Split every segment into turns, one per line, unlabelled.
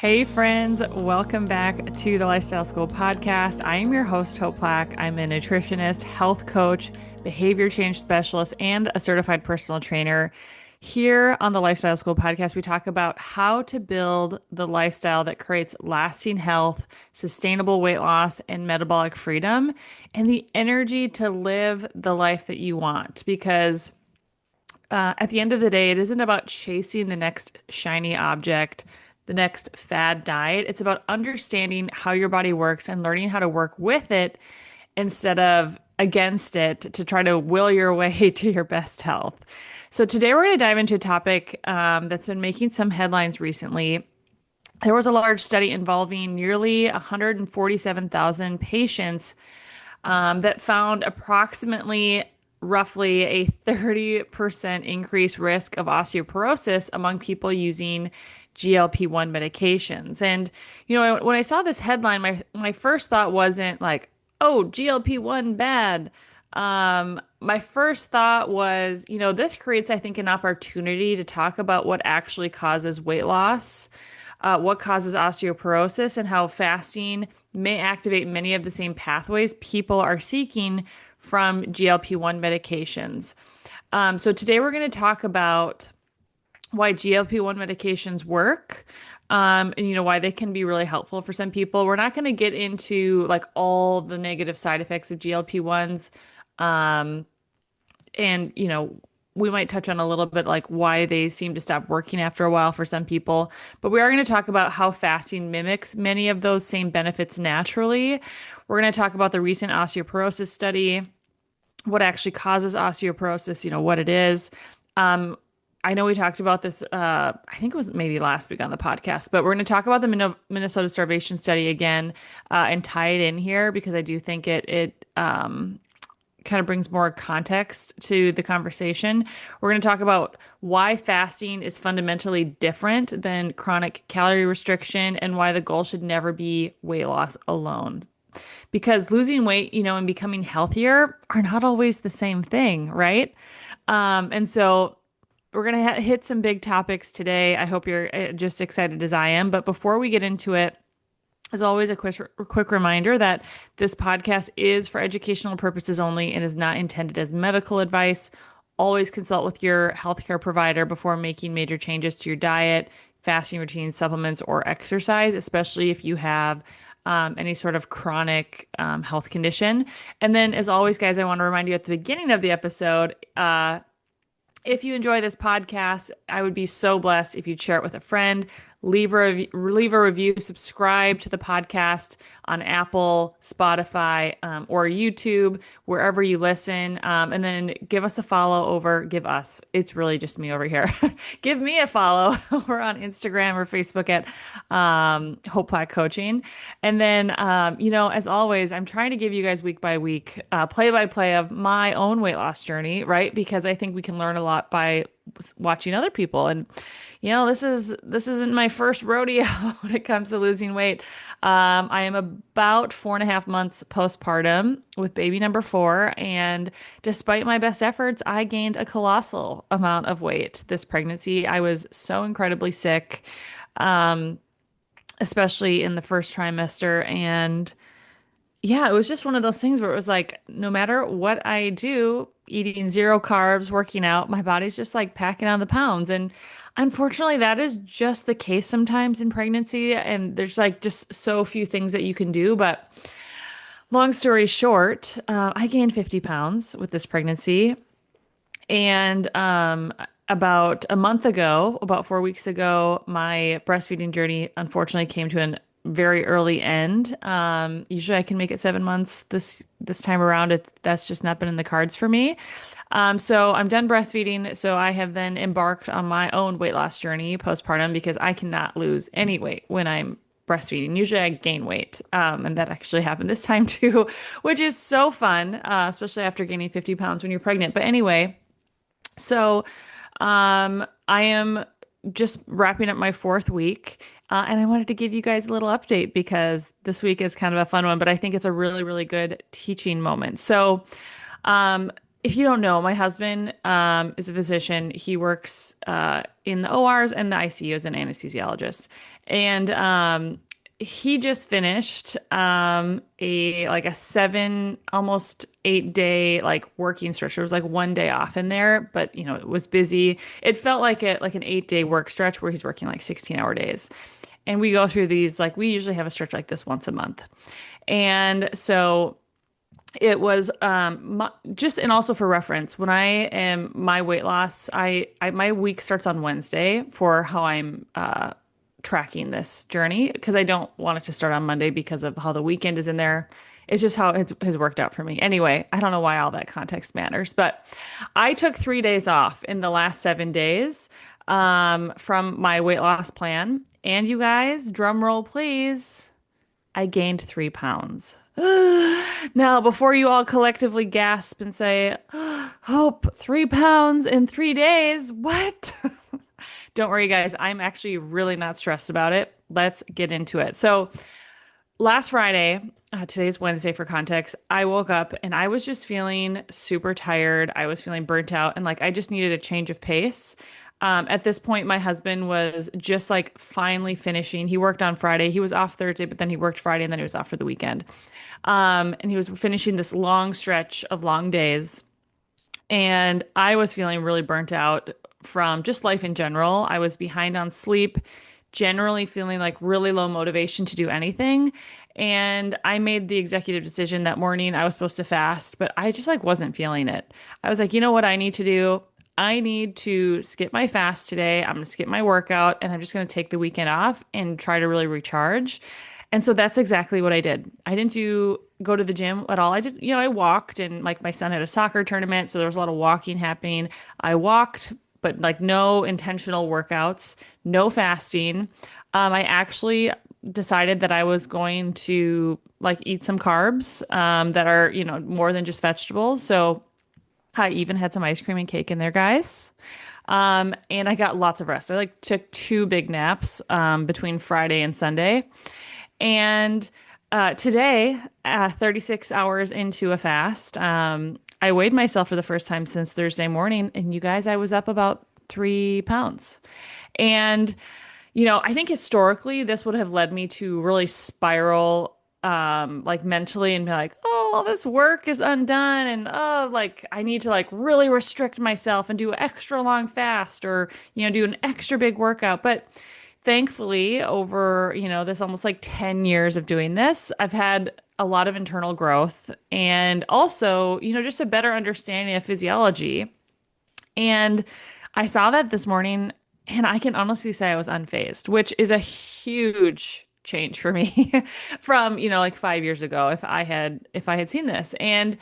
Hey friends, welcome back to the Lifestyle School podcast. I am your host, Hope Plack. I'm a nutritionist, health coach, behavior change specialist, and a certified personal trainer. Here on the Lifestyle School podcast, we talk about how to build the lifestyle that creates lasting health, sustainable weight loss, and metabolic freedom, and the energy to live the life that you want. Because at the end of the day, it isn't about chasing the next shiny object, the next fad diet. It's about understanding how your body works and learning how to work with it instead of against it to try to will your way to your best health. So today we're going to dive into a topic that's been making some headlines recently. There was a large study involving nearly 147,000 patients that found approximately roughly a 30% increased risk of osteoporosis among people using GLP-1 medications. And, when I saw this headline, my first thought wasn't like, oh, GLP-1 bad. My first thought was, this creates, I think, an opportunity to talk about what actually causes weight loss, what causes osteoporosis, and how fasting may activate many of the same pathways people are seeking from GLP-1 medications. So today we're going to talk about why GLP-1 medications work, and why they can be really helpful for some people. We're not going to get into like all the negative side effects of GLP-1s, and we might touch on a little bit like why they seem to stop working after a while for some people. But we are going to talk about how fasting mimics many of those same benefits naturally. We're going to talk about the recent osteoporosis study, what actually causes osteoporosis, what it is. I know we talked about this, I think it was maybe last week on the podcast, but we're going to talk about the Minnesota Starvation Study again, and tie it in here because I do think it kind of brings more context to the conversation. We're going to talk about why fasting is fundamentally different than chronic calorie restriction and why the goal should never be weight loss alone. Because losing weight, and becoming healthier are not always the same thing, right? And so we're going to hit some big topics today. I hope you're just excited as I am. But before we get into it, as always, a quick reminder that this podcast is for educational purposes only and is not intended as medical advice. Always consult with your healthcare provider before making major changes to your diet, fasting routine, supplements, or exercise, especially if you have any sort of chronic health condition. And then, as always, guys, I want to remind you at the beginning of the episode, if you enjoy this podcast, I would be so blessed if you'd share it with a friend, leave a review, subscribe to the podcast on Apple, Spotify, or YouTube, wherever you listen. And then give us a follow give us, it's really just me over here. Give me a follow over on Instagram or Facebook at Hope Plack Coaching. And then, as always, I'm trying to give you guys week by week, play by play of my own weight loss journey, right? Because I think we can learn a lot by watching other people. And this isn't my first rodeo when it comes to losing weight. I am about 4.5 months postpartum with baby number 4, and despite my best efforts, I gained a colossal amount of weight this pregnancy. I was so incredibly sick, especially in the first trimester, and yeah, it was just one of those things where it was like, no matter what I do, eating zero carbs, working out, my body's just like packing on the pounds. And unfortunately, that is just the case sometimes in pregnancy. And there's like just so few things that you can do. But long story short, I gained 50 pounds with this pregnancy. And about a month ago, about 4 weeks ago, my breastfeeding journey unfortunately came to an very early end. Usually I can make it 7 months. This time around, that's just not been in the cards for me. So I'm done breastfeeding. So I have then embarked on my own weight loss journey postpartum because I cannot lose any weight when I'm breastfeeding. Usually I gain weight. And that actually happened this time too, which is so fun, especially after gaining 50 pounds when you're pregnant. But anyway, so I am just wrapping up my 4th week. And I wanted to give you guys a little update because this week is kind of a fun one, but I think it's a really, really good teaching moment. So, if you don't know, my husband is a physician. He works in the ORs and the ICU as an anesthesiologist. And he just finished a 7, almost 8 day like working stretch. There was like 1 day off in there, but it was busy. It felt like an 8 day work stretch where he's working like 16-hour days. And we go through these, like we usually have a stretch like this once a month. And so it was just, and also for reference, when I am my weight loss, my week starts on Wednesday for how I'm tracking this journey, because I don't want it to start on Monday because of how the weekend is in there. It's just how it has worked out for me. Anyway, I don't know why all that context matters, but I took 3 days off in the last 7 days from my weight loss plan. And you guys, drum roll, please. I gained 3 pounds. Now, before you all collectively gasp and say, Hope, 3 pounds in 3 days, what? Don't worry, guys. I'm actually really not stressed about it. Let's get into it. So, last Friday, today's Wednesday for context, I woke up and I was just feeling super tired. I was feeling burnt out and like I just needed a change of pace. At this point, my husband was just like finally finishing. He worked on Friday. He was off Thursday, but then he worked Friday and then he was off for the weekend. And he was finishing this long stretch of long days. And I was feeling really burnt out from just life in general. I was behind on sleep, generally feeling like really low motivation to do anything. And I made the executive decision that morning. I was supposed to fast, but I just like wasn't feeling it. I was like, you know what I need to do? I need to skip my fast today. I'm going to skip my workout and I'm just going to take the weekend off and try to really recharge. And so that's exactly what I did. I didn't go to the gym at all. I did, I walked, and like my son had a soccer tournament, so there was a lot of walking happening. I walked, but like no intentional workouts, no fasting. I actually decided that I was going to like eat some carbs that are, more than just vegetables. So I even had some ice cream and cake in there, guys. And I got lots of rest. I like took 2 big naps between Friday and Sunday. And today, 36 hours into a fast, I weighed myself for the first time since Thursday morning. And you guys, I was up about 3 pounds. And, I think historically this would have led me to really spiral, like mentally, and be like, oh, all this work is undone. And, oh, like I need to like really restrict myself and do an extra long fast, or, do an extra big workout. But thankfully, over, this almost like 10 years of doing this, I've had a lot of internal growth and also, just a better understanding of physiology. And I saw that this morning, and I can honestly say I was unfazed, which is a huge change for me from, like 5 years ago if I had seen this. And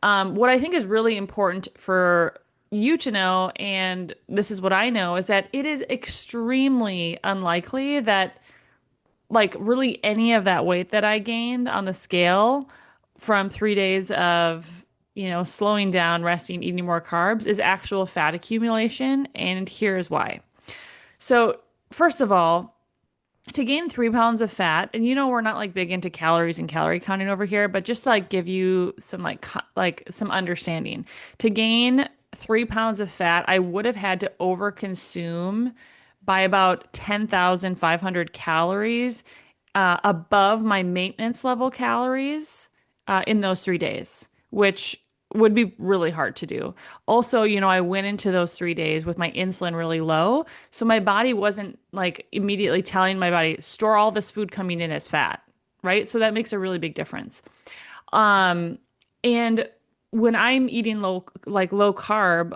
what I think is really important for you to know, and this is what I know, is that it is extremely unlikely that like really any of that weight that I gained on the scale from 3 days of, slowing down, resting, eating more carbs is actual fat accumulation. And here's why. So, first of all, to gain 3 pounds of fat, and we're not like big into calories and calorie counting over here, but just to like give you some like some understanding, to gain 3 pounds of fat, I would have had to overconsume by about 10,500 calories above my maintenance level calories in those 3 days, which would be really hard to do. Also, I went into those 3 days with my insulin really low. So my body wasn't like immediately telling my body, store all this food coming in as fat, right? So that makes a really big difference. And when I'm eating low carb,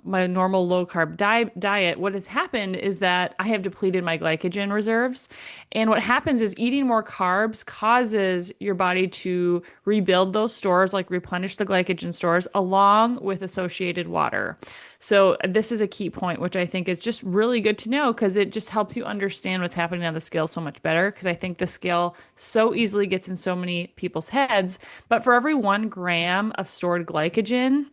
my normal low carb diet, what has happened is that I have depleted my glycogen reserves. And what happens is eating more carbs causes your body to rebuild those stores, like replenish the glycogen stores along with associated water. So this is a key point, which I think is just really good to know, because it just helps you understand what's happening on the scale so much better. Because I think the scale so easily gets in so many people's heads. But for every 1 gram of stored glycogen,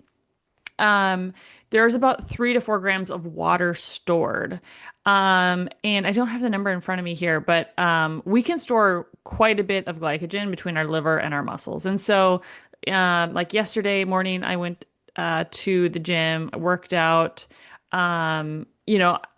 there's about 3 to 4 grams of water stored. And I don't have the number in front of me here, but we can store quite a bit of glycogen between our liver and our muscles. And so, like yesterday morning, I went to the gym, worked out.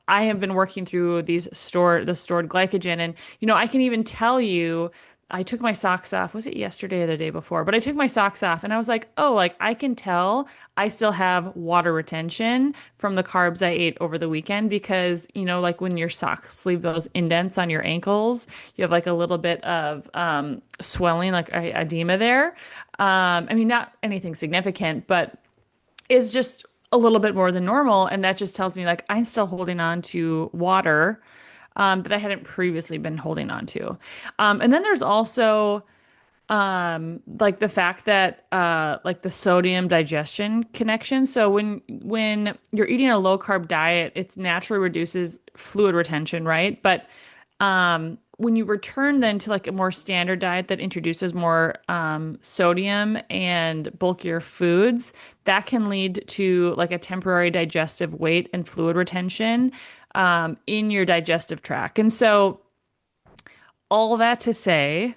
I have been working through the stored glycogen. And, I can even tell you, I took my socks off. Was it yesterday or the day before? But I took my socks off and I was like, oh, like I can tell I still have water retention from the carbs I ate over the weekend because, like when your socks leave those indents on your ankles, you have like a little bit of swelling, like edema there. I mean, not anything significant, but it's just a little bit more than normal. And that just tells me like I'm still holding on to water that I hadn't previously been holding on to. And then there's also like the fact that like the sodium digestion connection. So when you're eating a low carb diet, it naturally reduces fluid retention, right? But when you return then to like a more standard diet that introduces more sodium and bulkier foods, that can lead to like a temporary digestive weight and fluid retention in your digestive tract. And so all that to say,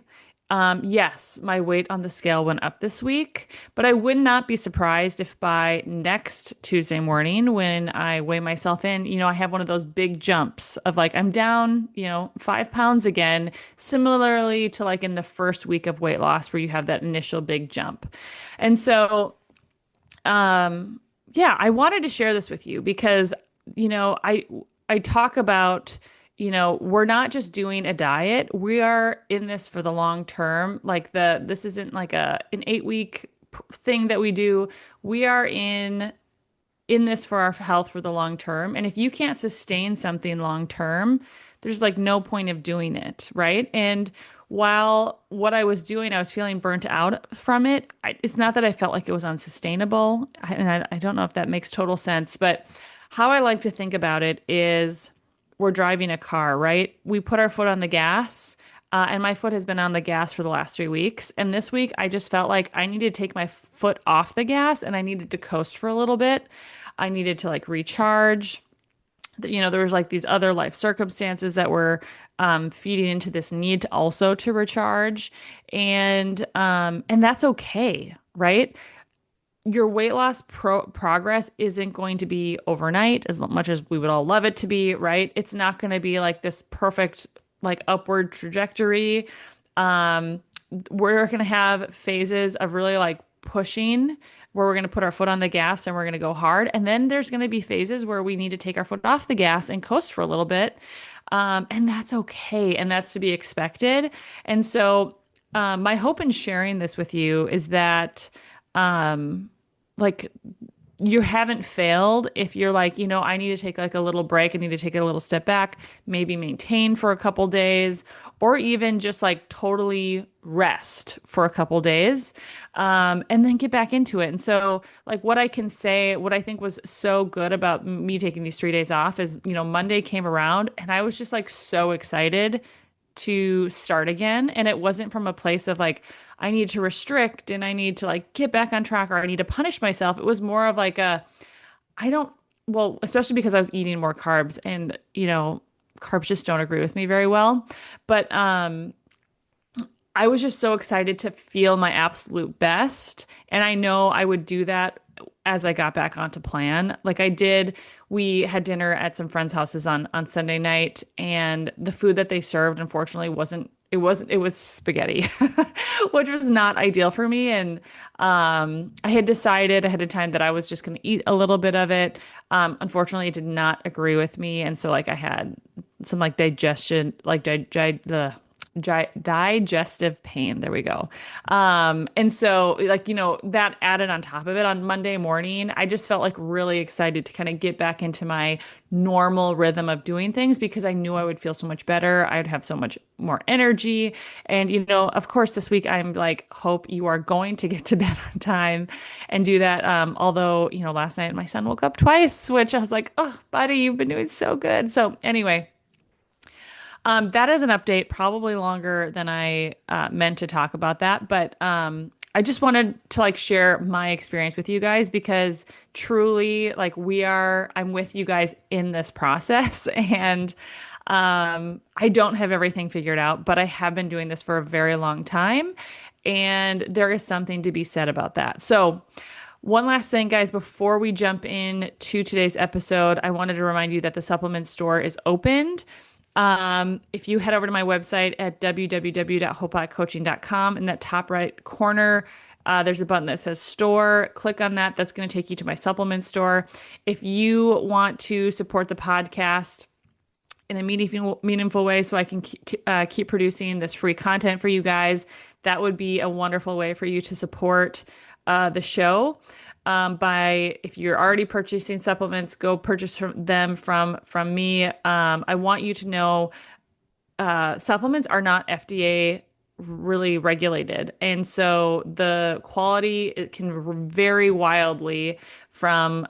yes, my weight on the scale went up this week, but I would not be surprised if by next Tuesday morning, when I weigh myself in, I have one of those big jumps of like, I'm down, 5 pounds again, similarly to like in the first week of weight loss, where you have that initial big jump. And so, yeah, I wanted to share this with you because, I talk about we're not just doing a diet. We are in this for the long term. Like this isn't like an 8-week thing that we do. We are in this for our health for the long term. And if you can't sustain something long term, there's like no point of doing it, right? And while what I was doing, I was feeling burnt out from it. It's not that I felt like it was unsustainable. And I don't know if that makes total sense, but how I like to think about it is we're driving a car, right? We put our foot on the gas, and my foot has been on the gas for the last 3 weeks. And this week, I just felt like I needed to take my foot off the gas and I needed to coast for a little bit. I needed to like recharge. There was like these other life circumstances that were feeding into this need to also to recharge, and that's okay, right? Your weight loss progress isn't going to be overnight as much as we would all love it to be, right? It's not going to be like this perfect, like upward trajectory. We're going to have phases of really like pushing where we're going to put our foot on the gas and we're going to go hard. And then there's going to be phases where we need to take our foot off the gas and coast for a little bit. And that's okay. And that's to be expected. And so, my hope in sharing this with you is that, like you haven't failed if you're like, I need to take like a little break. I need to take a little step back, maybe maintain for a couple days, or even just like totally rest for a couple days, and then get back into it. And so like what I can say, what I think was so good about me taking these 3 days off is, Monday came around and I was just like so excited to start again. And it wasn't from a place of like, I need to restrict and I need to like get back on track or I need to punish myself. It was more of like especially because I was eating more carbs and, carbs just don't agree with me very well. But, I was just so excited to feel my absolute best. And I know I would do that as I got back onto plan. Like we had dinner at some friends' houses on Sunday night, and the food that they served, unfortunately, it was spaghetti, which was not ideal for me. And I had decided ahead of time that I was just going to eat a little bit of it. Unfortunately, it did not agree with me. And so like I had some like digestion, like digestive pain. There we go. And so like, that added on top of it on Monday morning, I just felt like really excited to kind of get back into my normal rhythm of doing things because I knew I would feel so much better. I'd have so much more energy. And, of course, this week I'm like, hope you are going to get to bed on time and do that. Although, last night my son woke up twice, which I was like, oh, buddy, you've been doing so good. So anyway, that is an update, probably longer than I meant to talk about that. But I just wanted to like share my experience with you guys because truly like I'm with you guys in this process. And I don't have everything figured out, but I have been doing this for a very long time. And there is something to be said about that. So One last thing, guys, before we jump in to today's episode, I wanted to remind you that the supplement store is opened. If you head over to my website at www.hopecoaching.com, in that top right corner, there's a button that says store. Click on that. That's going to take you to my supplement store. If you want to support the podcast in a meaningful way so I can keep producing this free content for you guys, that would be a wonderful way for you to support the show. By if you're already purchasing supplements, go purchase them from me. I want you to know supplements are not FDA really regulated. And so the quality, it can vary wildly from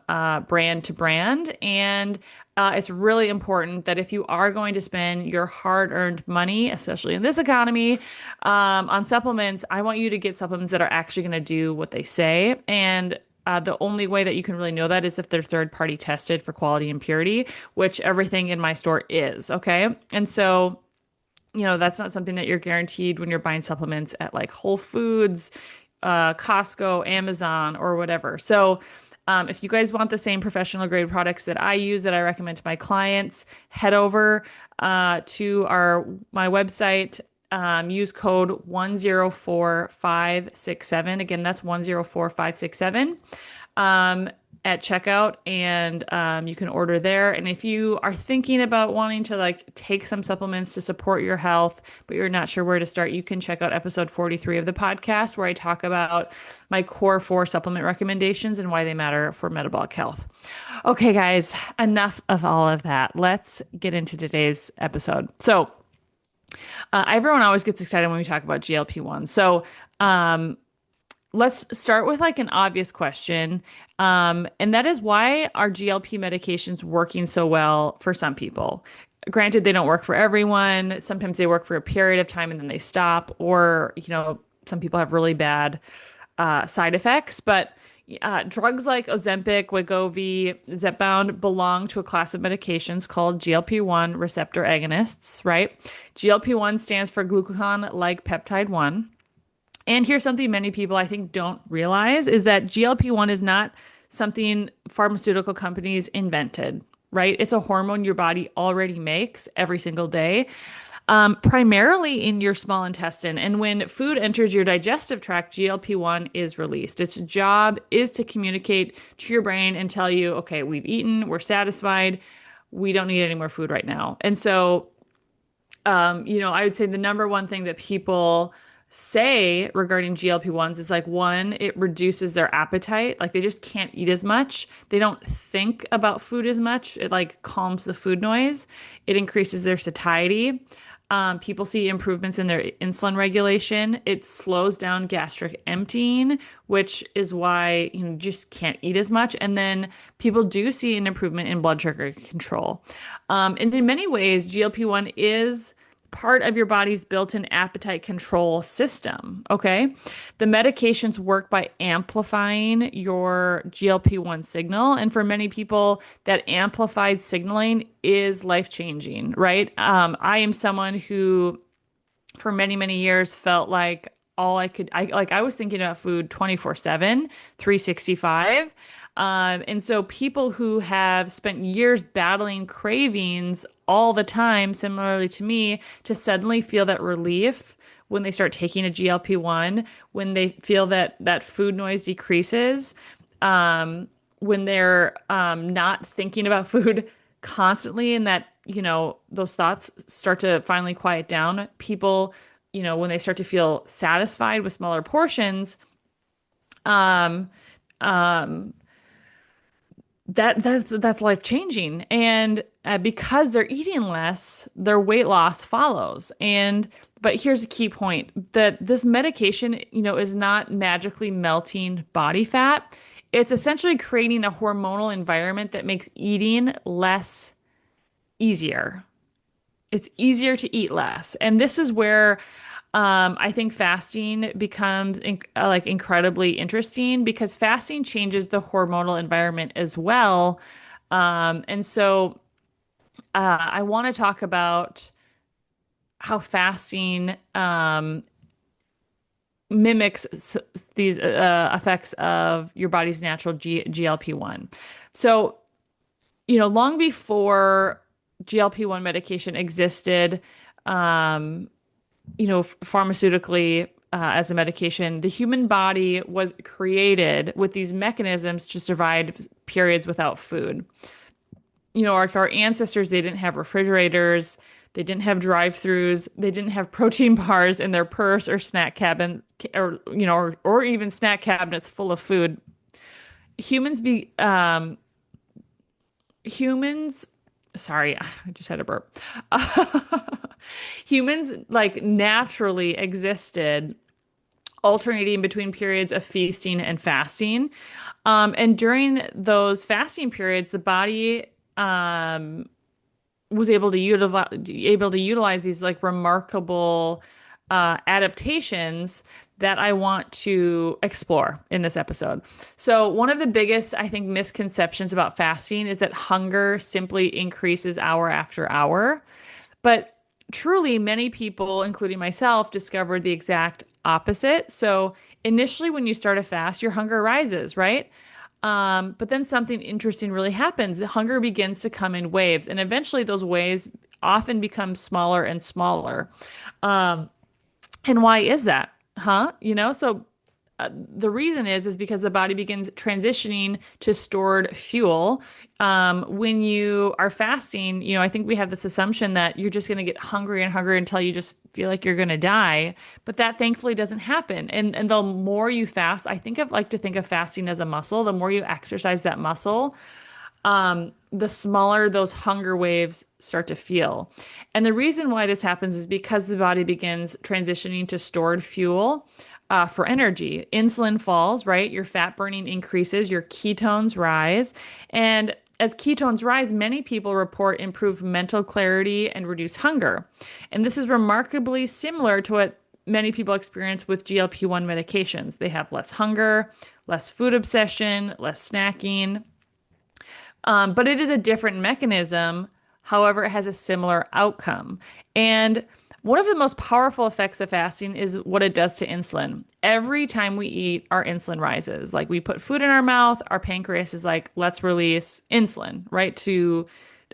brand to brand. And it's really important that if you are going to spend your hard-earned money, especially in this economy, on supplements, I want you to get supplements that are actually going to do what they say. And the only way that you can really know that is if they're third-party tested for quality and purity, which everything in my store is. Okay. And so that's not something that you're guaranteed when you're buying supplements at like Whole Foods, Costco, Amazon, or whatever. So, if you guys want the same professional grade products that I use that I recommend to my clients, head over to my website. Use code 104567. Again, that's 104567. At checkout, and you can order there. And if you are thinking about wanting to like take some supplements to support your health, but you're not sure where to start, you can check out episode 43 of the podcast, where I talk about my core 4 supplement recommendations and why they matter for metabolic health. Okay, guys, enough of all of that. Let's get into today's episode. So, everyone always gets excited when we talk about GLP-1. So, let's start with like an obvious question. And that is, why are GLP medications working so well for some people? Granted, they don't work for everyone. Sometimes they work for a period of time and then they stop, or, some people have really bad side effects. But drugs like Ozempic, Wegovy, Zepbound belong to a class of medications called GLP-1 receptor agonists, right? GLP-1 stands for glucagon-like peptide 1. And here's something many people I think don't realize, is that GLP-1 is not something pharmaceutical companies invented, right? It's a hormone your body already makes every single day, primarily in your small intestine. And when food enters your digestive tract, GLP-1 is released. Its job is to communicate to your brain and tell you, okay, we've eaten, we're satisfied, we don't need any more food right now. And so, I would say the number one thing that people say regarding GLP-1s is like, one, it reduces their appetite. Like they just can't eat as much. They don't think about food as much. It like calms the food noise. It increases their satiety. People see improvements in their insulin regulation. It slows down gastric emptying, which is why you just can't eat as much. And then people do see an improvement in blood sugar control. And in many ways, GLP-1 is part of your body's built-in appetite control system, okay? The medications work by amplifying your GLP-1 signal, and for many people, that amplified signaling is life-changing, right? I am someone who, for many, many years, felt like I was thinking about food 24/7, 365. And so people who have spent years battling cravings all the time, similarly to me, to suddenly feel that relief when they start taking a GLP-1, when they feel that food noise decreases, when they're not thinking about food constantly, and that, those thoughts start to finally quiet down. People, when they start to feel satisfied with smaller portions, um, um, that's life changing. And because they're eating less, their weight loss follows. But here's a key point, that this medication, is not magically melting body fat. It's essentially creating a hormonal environment that makes eating less easier. It's easier to eat less. And this is where I think fasting becomes incredibly interesting, because fasting changes the hormonal environment as well. And so I want to talk about how fasting mimics these effects of your body's natural GLP-1. So, long before GLP-1 medication existed, um, pharmaceutically as a medication, the human body was created with these mechanisms to survive periods without food. Our ancestors, they didn't have refrigerators, they didn't have drive-throughs, they didn't have protein bars in their purse or snack cabin, or even snack cabinets full of food. Humans be humans sorry, I just had a burp. Humans like naturally existed alternating between periods of feasting and fasting. And during those fasting periods, the body was able to utilize these like remarkable adaptations that I want to explore in this episode. So, one of the biggest, I think, misconceptions about fasting is that hunger simply increases hour after hour. But truly, many people, including myself, discovered the exact opposite. So, initially, when you start a fast, your hunger rises, right? But then something interesting really happens. The hunger begins to come in waves, and eventually, those waves often become smaller and smaller. Um, and why is that? So the reason is because the body begins transitioning to stored fuel. When you are fasting, I think we have this assumption that you're just going to get hungry and hungry until you just feel like you're going to die. But that thankfully doesn't happen. And the more you fast, like to think of fasting as a muscle. The more you exercise that muscle, the smaller those hunger waves start to feel. And the reason why this happens is because the body begins transitioning to stored fuel for energy. Insulin falls, right? Your fat burning increases, your ketones rise. And as ketones rise, many people report improved mental clarity and reduced hunger. And this is remarkably similar to what many people experience with GLP-1 medications. They have less hunger, less food obsession, less snacking. But it is a different mechanism. However, it has a similar outcome. And one of the most powerful effects of fasting is what it does to insulin. Every time we eat, our insulin rises. Like we put food in our mouth, our pancreas is like, let's release insulin, right? To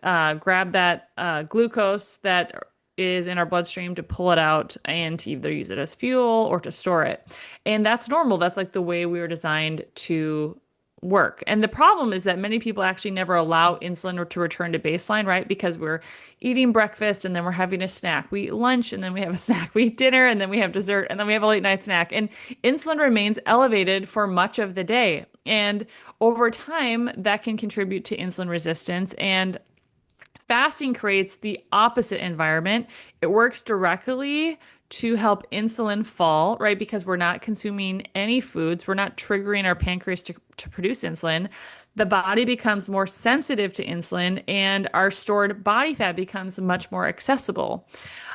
grab that glucose that is in our bloodstream to pull it out and to either use it as fuel or to store it. And that's normal. That's like the way we were designed to work. And the problem is that many people actually never allow insulin to return to baseline, right? Because we're eating breakfast and then we're having a snack. We eat lunch and then we have a snack. We eat dinner and then we have dessert and then we have a late night snack. And insulin remains elevated for much of the day. And over time, that can contribute to insulin resistance. And fasting creates the opposite environment. It works directly to help insulin fall, right? Because we're not consuming any foods, we're not triggering our pancreas to produce insulin. The body becomes more sensitive to insulin and our stored body fat becomes much more accessible.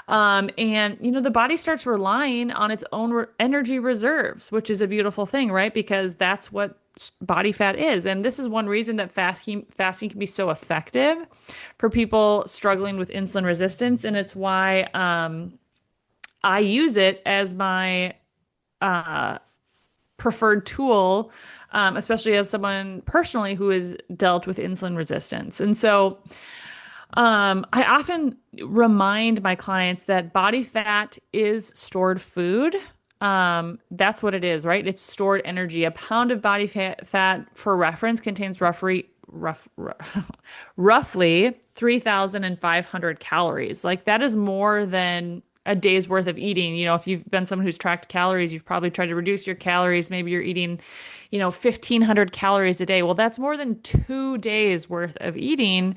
The body starts relying on its own energy reserves, which is a beautiful thing, right? Because that's what body fat is. And this is one reason that fasting can be so effective for people struggling with insulin resistance. And it's why I use it as my preferred tool, especially as someone personally who has dealt with insulin resistance. And so I often remind my clients that body fat is stored food. That's what it is, right? It's stored energy. A pound of body fat, for reference, contains roughly 3,500 calories. Like that is more than a day's worth of eating. If you've been someone who's tracked calories, you've probably tried to reduce your calories. Maybe you're eating, 1,500 calories a day. Well, that's more than 2 days worth of eating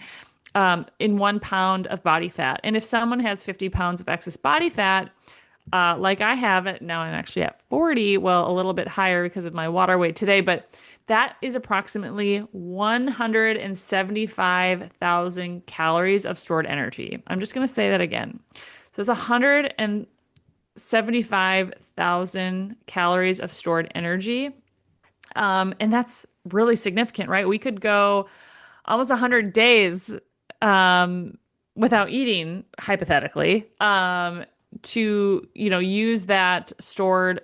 in 1 pound of body fat. And if someone has 50 pounds of excess body fat, like I have it now, I'm actually at 40, well, a little bit higher because of my water weight today, but that is approximately 175,000 calories of stored energy. I'm just going to say that again. So it's 175,000 calories of stored energy. And that's really significant, right? We could go almost 100 days without eating, hypothetically. to, use that stored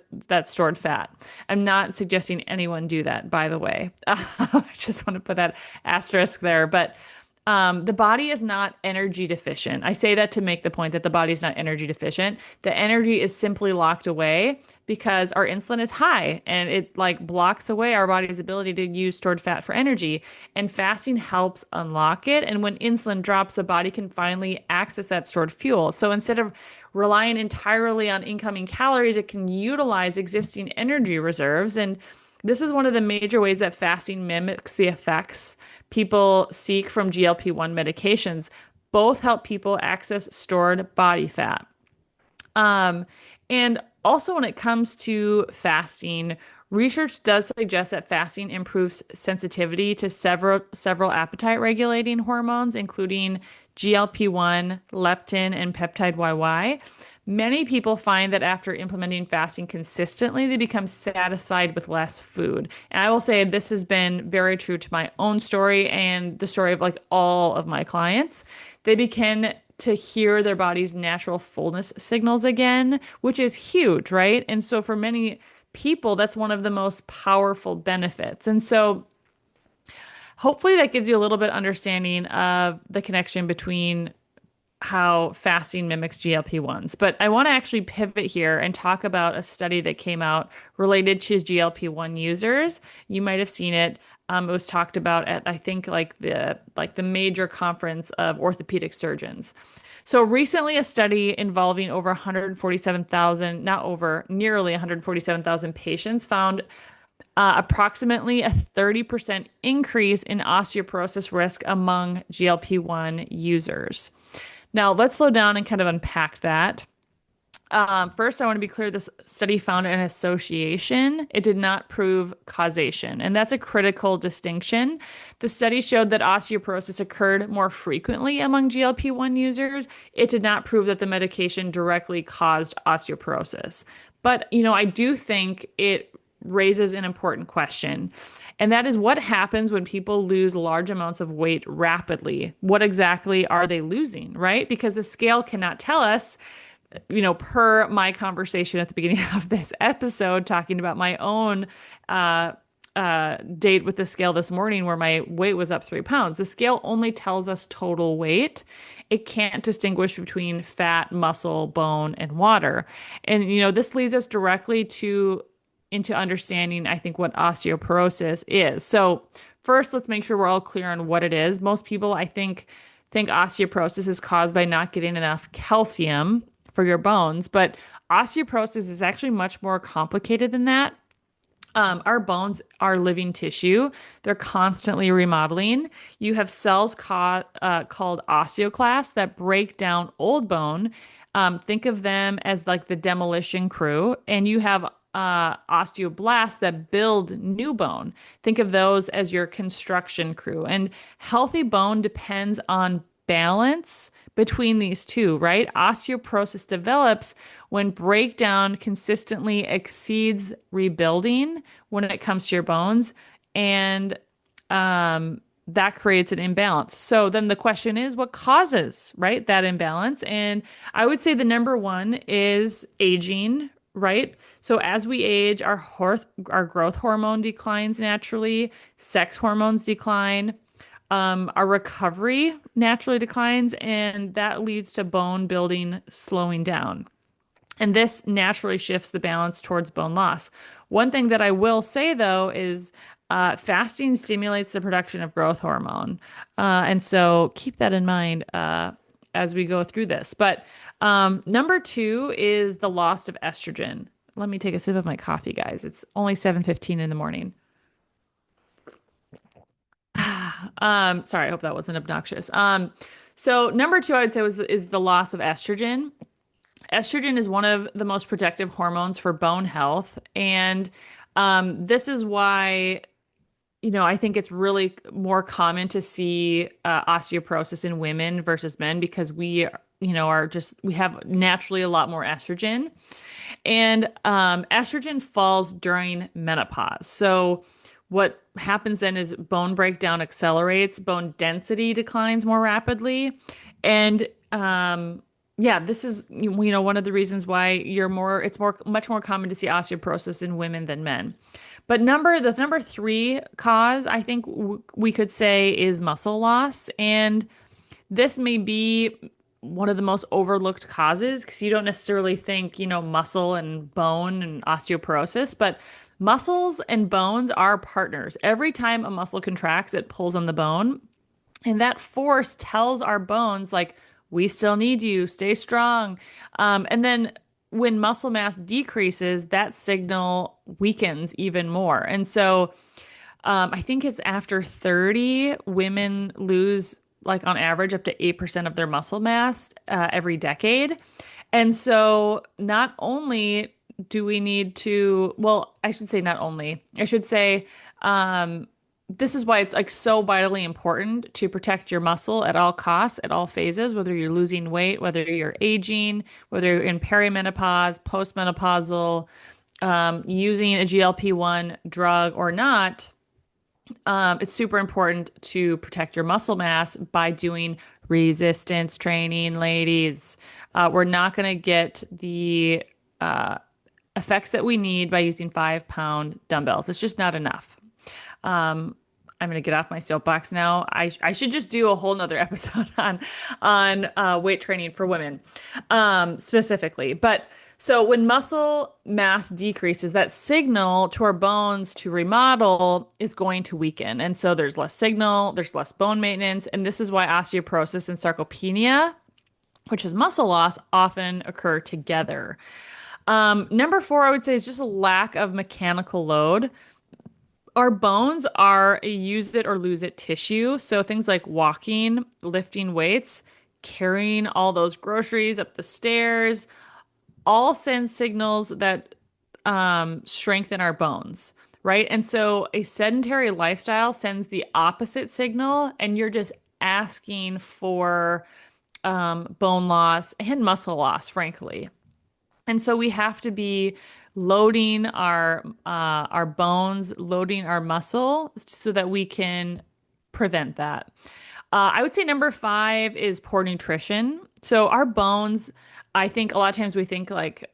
fat. I'm not suggesting anyone do that, by the way. I just want to put that asterisk there. But the body is not energy deficient. I say that to make the point that the body is not energy deficient. The energy is simply locked away because our insulin is high and it like blocks away our body's ability to use stored fat for energy. And fasting helps unlock it. And when insulin drops, the body can finally access that stored fuel. So instead of relying entirely on incoming calories, it can utilize existing energy reserves. And this is one of the major ways that fasting mimics the effects people seek from GLP-1 medications. Both help people access stored body fat. And also, when it comes to fasting, research does suggest that fasting improves sensitivity to several appetite regulating hormones, including GLP-1, leptin, and peptide YY. Many people find that after implementing fasting consistently, they become satisfied with less food. And I will say this has been very true to my own story and the story of like all of my clients. They begin to hear their body's natural fullness signals again, which is huge, right? And so for many people, that's one of the most powerful benefits. And so hopefully that gives you a little bit understanding of the connection between how fasting mimics GLP-1s. But I want to actually pivot here and talk about a study that came out related to GLP-1 users. You might have seen it. It was talked about at, I think, like the major conference of orthopedic surgeons. So recently, a study involving over 147,000, not over, nearly 147,000 patients found approximately a 30% increase in osteoporosis risk among GLP-1 users. Now, let's slow down and kind of unpack that. First, I want to be clear this study found an association. It did not prove causation, and that's a critical distinction. The study showed that osteoporosis occurred more frequently among GLP-1 users. It did not prove that the medication directly caused osteoporosis. But, I do think it raises an important question. And that is what happens when people lose large amounts of weight rapidly. What exactly are they losing, right? Because the scale cannot tell us, per my conversation at the beginning of this episode, talking about my own date with the scale this morning where my weight was up 3 pounds. The scale only tells us total weight. It can't distinguish between fat, muscle, bone, and water. And, this leads us directly into understanding, I think, what osteoporosis is. So first, let's make sure we're all clear on what it is. Most people, I think osteoporosis is caused by not getting enough calcium for your bones, but osteoporosis is actually much more complicated than that. Our bones are living tissue. They're constantly remodeling. You have cells called osteoclasts that break down old bone. Think of them as like the demolition crew, and you have osteoblasts that build new bone. Think of those as your construction crew. And healthy bone depends on balance between these two, right? Osteoporosis develops when breakdown consistently exceeds rebuilding when it comes to your bones, and that creates an imbalance. So then the question is, what causes, right, that imbalance? And I would say the number one is aging, right? So as we age, our growth hormone declines naturally, sex hormones decline, our recovery naturally declines, and that leads to bone building slowing down. And this naturally shifts the balance towards bone loss. One thing that I will say, though, is fasting stimulates the production of growth hormone. And so keep that in mind as we go through this. But number two is the loss of estrogen. Let me take a sip of my coffee, guys. It's only 7:15 in the morning. Sorry, I hope that wasn't obnoxious. So number two, I would say is the loss of estrogen. Estrogen is one of the most protective hormones for bone health. And this is why, I think it's really more common to see osteoporosis in women versus men because we have naturally a lot more estrogen. And estrogen falls during menopause. So what happens then is bone breakdown accelerates, bone density declines more rapidly, and Yeah, this is, one of the reasons why it's much more common to see osteoporosis in women than men. But the number three cause, I think we could say, is muscle loss. And this may be one of the most overlooked causes because you don't necessarily think, muscle and bone and osteoporosis, but muscles and bones are partners. Every time a muscle contracts, it pulls on the bone. And that force tells our bones, like, we still need you, stay strong. And then when muscle mass decreases, that signal weakens even more. And so I think it's after 30, women lose, like on average, up to 8% of their muscle mass every decade. And so not only do we need to, well, I should say not only, I should say, this is why it's like so vitally important to protect your muscle at all costs, at all phases, whether you're losing weight, whether you're aging, whether you're in perimenopause, postmenopausal, using a GLP-1 drug or not. It's super important to protect your muscle mass by doing resistance training, ladies. We're not going to get the effects that we need by using 5-pound dumbbells. It's just not enough. I'm going to get off my soapbox now. I should just do a whole nother episode on weight training for women specifically. But so when muscle mass decreases, that signal to our bones to remodel is going to weaken. And so there's less signal, there's less bone maintenance. And this is why osteoporosis and sarcopenia, which is muscle loss, often occur together. Number four, I would say, is just a lack of mechanical load. Our bones are a use it or lose it tissue. So things like walking, lifting weights, carrying all those groceries up the stairs, all send signals that strengthen our bones, right? And so a sedentary lifestyle sends the opposite signal, and you're just asking for bone loss and muscle loss, frankly. And so we have to be loading our bones, loading our muscle so that we can prevent that. I would say number five is poor nutrition. So our bones, I think a lot of times we think like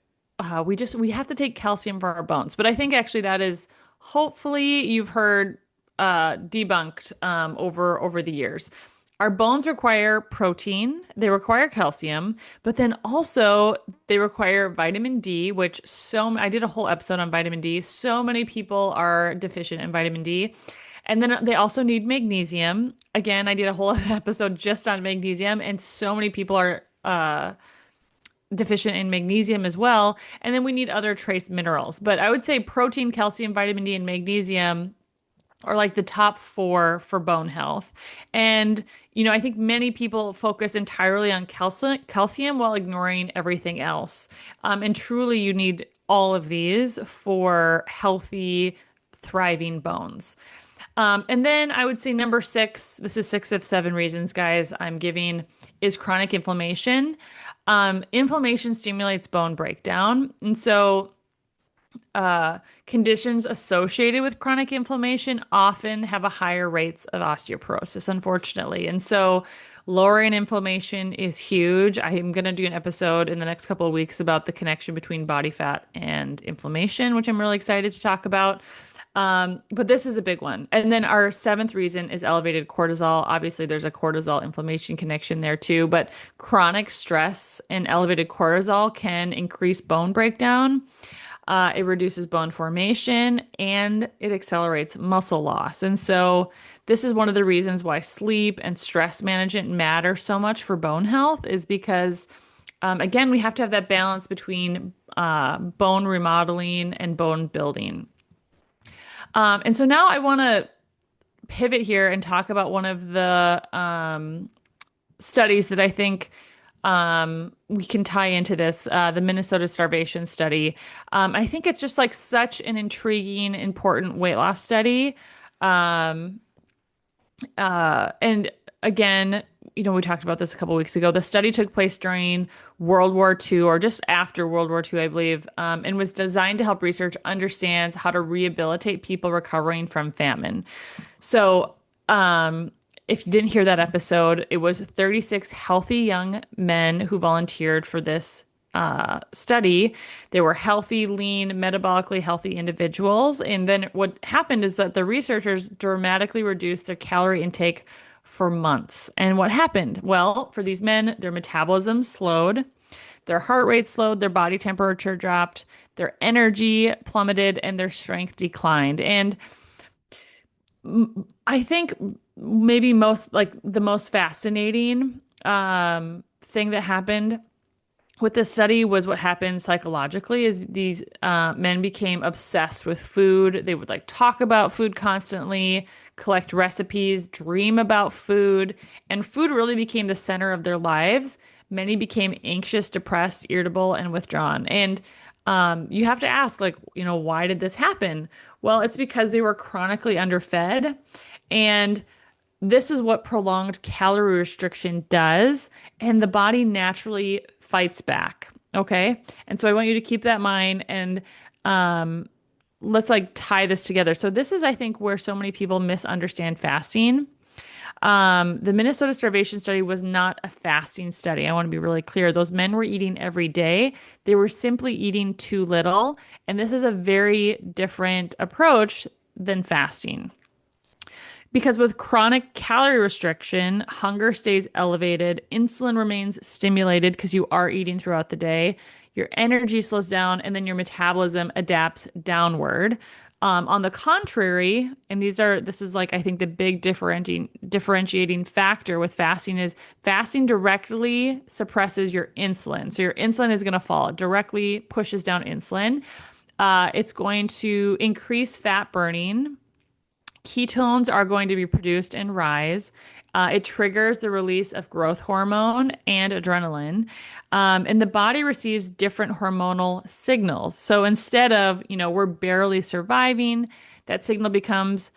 we have to take calcium for our bones, but I think actually that is hopefully you've heard debunked over the years. Our bones require protein, they require calcium, but then also they require vitamin D, which I did a whole episode on vitamin D. So many people are deficient in vitamin D. And then they also need magnesium. Again, I did a whole episode just on magnesium, and so many people are deficient in magnesium as well. And then we need other trace minerals. But I would say protein, calcium, vitamin D, and magnesium are like the top four for bone health. And, I think many people focus entirely on calcium while ignoring everything else. And truly, you need all of these for healthy, thriving bones. And then I would say number six, this is 6 of 7 reasons, guys, I'm giving, is chronic inflammation. Inflammation stimulates bone breakdown. And so conditions associated with chronic inflammation often have a higher rates of osteoporosis, unfortunately. And so lowering inflammation is huge. I am going to do an episode in the next couple of weeks about the connection between body fat and inflammation, which I'm really excited to talk about. But this is a big one. And then our seventh reason is elevated cortisol. Obviously, there's a cortisol inflammation connection there too, but chronic stress and elevated cortisol can increase bone breakdown. It reduces bone formation and it accelerates muscle loss. And so this is one of the reasons why sleep and stress management matter so much for bone health, is because, again, we have to have that balance between bone remodeling and bone building. And so now I want to pivot here and talk about one of the studies that I think we can tie into this, the Minnesota Starvation Study. I think it's just like such an intriguing, important weight loss study. And again, we talked about this a couple weeks ago. The study took place during World War II, or just after World War II, I believe, and was designed to help research understand how to rehabilitate people recovering from famine. So, if you didn't hear that episode, it was 36 healthy young men who volunteered for this study. They were healthy, lean, metabolically healthy individuals. And then what happened is that the researchers dramatically reduced their calorie intake for months. And what happened? Well, for these men, their metabolism slowed, their heart rate slowed, their body temperature dropped, their energy plummeted, and their strength declined. And I think maybe the most fascinating thing that happened with this study was what happened psychologically is these men became obsessed with food. They would like talk about food constantly, collect recipes, dream about food, and food really became the center of their lives. Many became anxious, depressed, irritable, and withdrawn. And you have to ask, like, why did this happen? Well, it's because they were chronically underfed. And this is what prolonged calorie restriction does. And the body naturally fights back. Okay. And so I want you to keep that in mind and let's like tie this together. So this is, I think, where so many people misunderstand fasting. The Minnesota Starvation Study was not a fasting study. I want to be really clear. Those men were eating every day. They were simply eating too little. And this is a very different approach than fasting. Because with chronic calorie restriction, hunger stays elevated, insulin remains stimulated because you are eating throughout the day, your energy slows down, and then your metabolism adapts downward. On the contrary, and this is like, I think the big differentiating factor with fasting is fasting directly suppresses your insulin. So your insulin is going to fall, it directly pushes down insulin. It's going to increase fat burning. Ketones are going to be produced and rise. It triggers the release of growth hormone and adrenaline. And the body receives different hormonal signals. So instead of, we're barely surviving, that signal becomes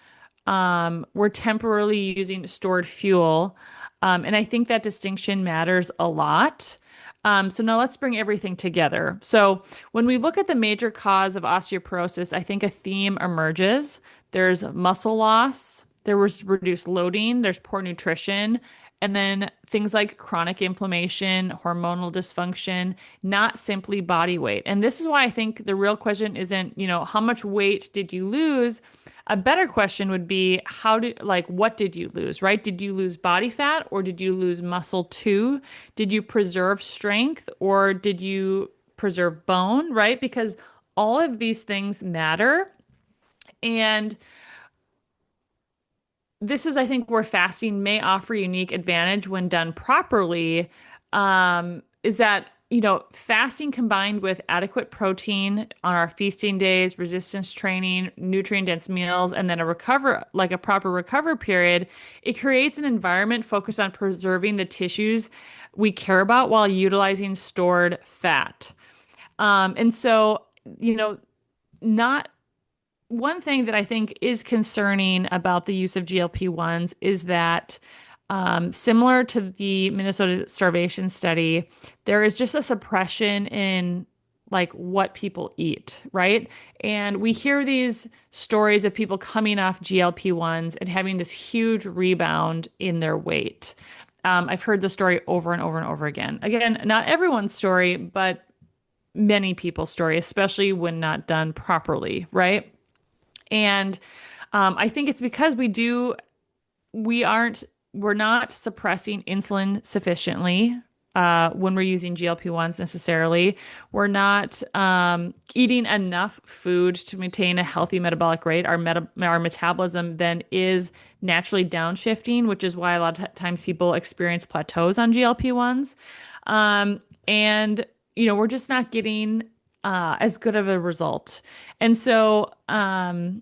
we're temporarily using stored fuel. And I think that distinction matters a lot. So now let's bring everything together. So when we look at the major cause of osteoporosis, I think a theme emerges. There's muscle loss, there was reduced loading, there's poor nutrition, and then things like chronic inflammation, hormonal dysfunction, not simply body weight. And this is why I think the real question isn't, how much weight did you lose? A better question would be what did you lose, right? Did you lose body fat or did you lose muscle too? Did you preserve strength or did you preserve bone, right? Because all of these things matter. And this is, I think, where fasting may offer unique advantage when done properly, is that, fasting combined with adequate protein on our feasting days, resistance training, nutrient-dense meals, and then a proper recover period, it creates an environment focused on preserving the tissues we care about while utilizing stored fat. And so, not one thing that I think is concerning about the use of GLP-1s is that similar to the Minnesota Starvation Study, there is just a suppression in like what people eat, right? And we hear these stories of people coming off GLP-1s and having this huge rebound in their weight. I've heard the story over and over and over again. Again, not everyone's story, but many people's story, especially when not done properly, right? And I think it's because we're not suppressing insulin sufficiently when we're using GLP-1s necessarily. We're not eating enough food to maintain a healthy metabolic rate. Our metabolism then is naturally downshifting, which is why a lot of times people experience plateaus on GLP-1s. And we're just not getting as good of a result. And so what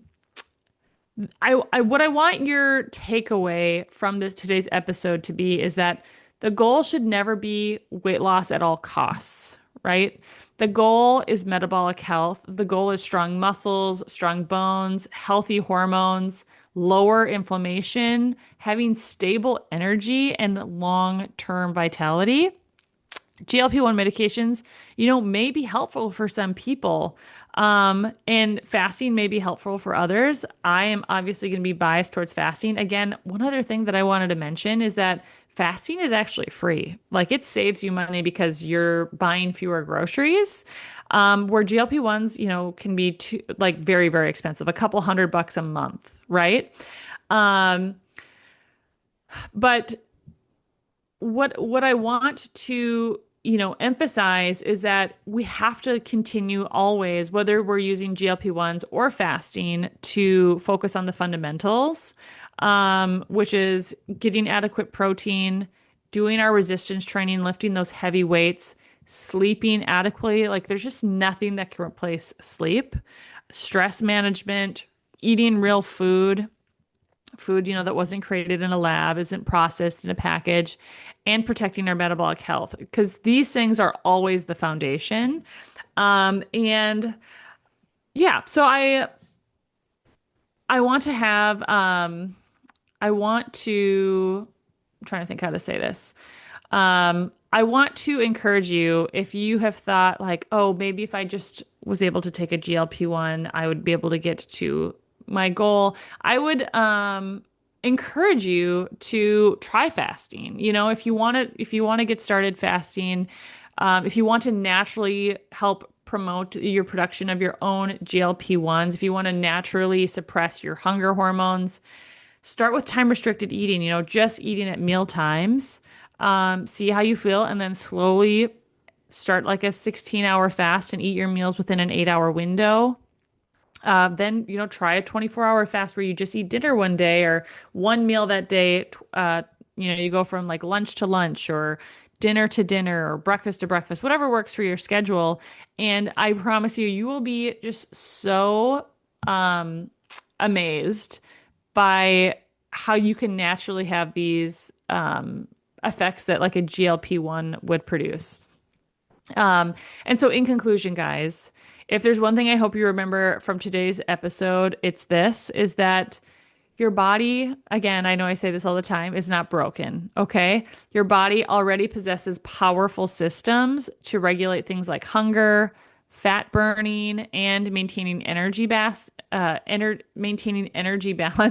I want your takeaway from today's episode to be is that the goal should never be weight loss at all costs, right? The goal is metabolic health. The goal is strong muscles, strong bones, healthy hormones, lower inflammation, having stable energy and long-term vitality. GLP-1 medications, may be helpful for some people. And fasting may be helpful for others. I am obviously going to be biased towards fasting. Again, one other thing that I wanted to mention is that fasting is actually free. Like it saves you money because you're buying fewer groceries. Where GLP-1s, can be very, very expensive, a couple $100 a month, right? Um, but what I want to, emphasize is that we have to continue always, whether we're using GLP-1s or fasting, to focus on the fundamentals, which is getting adequate protein, doing our resistance training, lifting those heavy weights, sleeping adequately. Like there's just nothing that can replace sleep, stress management, eating real food, that wasn't created in a lab, isn't processed in a package, and protecting our metabolic health, because these things are always the foundation. And yeah, so I want to have, I'm trying to think how to say this. I want to encourage you, if you have thought like, oh, maybe if I just was able to take a GLP-1, I would be able to get to my goal. I would encourage you to try fasting. If you want to get started fasting, if you want to naturally help promote your production of your own GLP-1s, if you want to naturally suppress your hunger hormones, start with time restricted eating, just eating at meal times. See how you feel, and then slowly start like a 16-hour fast and eat your meals within an 8-hour window. Then, try a 24-hour fast where you just eat dinner one day or one meal that day. You go from like lunch to lunch or dinner to dinner or breakfast to breakfast, whatever works for your schedule. And I promise you, you will be just so amazed by how you can naturally have these effects that like a GLP-1 would produce. And so in conclusion, guys, if there's one thing I hope you remember from today's episode, it's this, is that your body, again, I know I say this all the time, is not broken, okay? Your body already possesses powerful systems to regulate things like hunger, fat burning, and maintaining energy balance,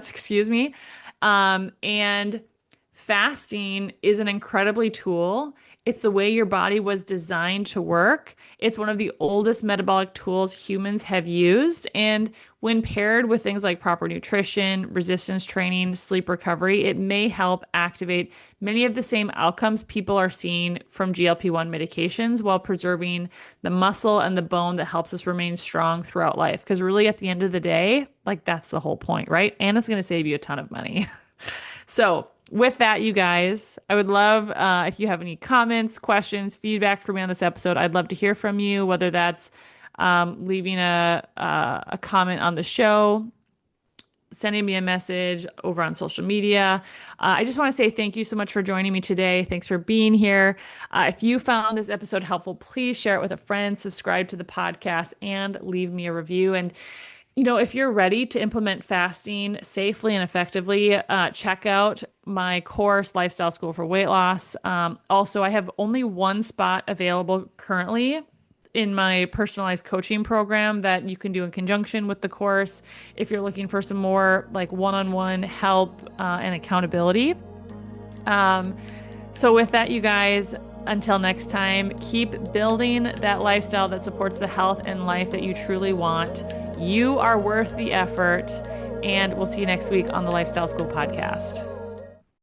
excuse me. And fasting is an incredibly tool. It's the way your body was designed to work. It's one of the oldest metabolic tools humans have used. And when paired with things like proper nutrition, resistance training, sleep recovery, it may help activate many of the same outcomes people are seeing from GLP-1 medications while preserving the muscle and the bone that helps us remain strong throughout life. Because really, at the end of the day, like that's the whole point, right? And it's going to save you a ton of money. So with that, you guys, I would love if you have any comments, questions, feedback for me on this episode. I'd love to hear from you, whether that's leaving a comment on the show, sending me a message over on social media. I just want to say thank you so much for joining me today. Thanks for being here. If you found this episode helpful, please share it with a friend, subscribe to the podcast, and leave me a review. And if you're ready to implement fasting safely and effectively, check out my course, Lifestyle School for Weight Loss. Also, I have only one spot available currently in my personalized coaching program that you can do in conjunction with the course if you're looking for some more like one-on-one help and accountability. So with that, you guys, until next time, keep building that lifestyle that supports the health and life that you truly want. You are worth the effort, and we'll see you next week on the Lifestyle School podcast.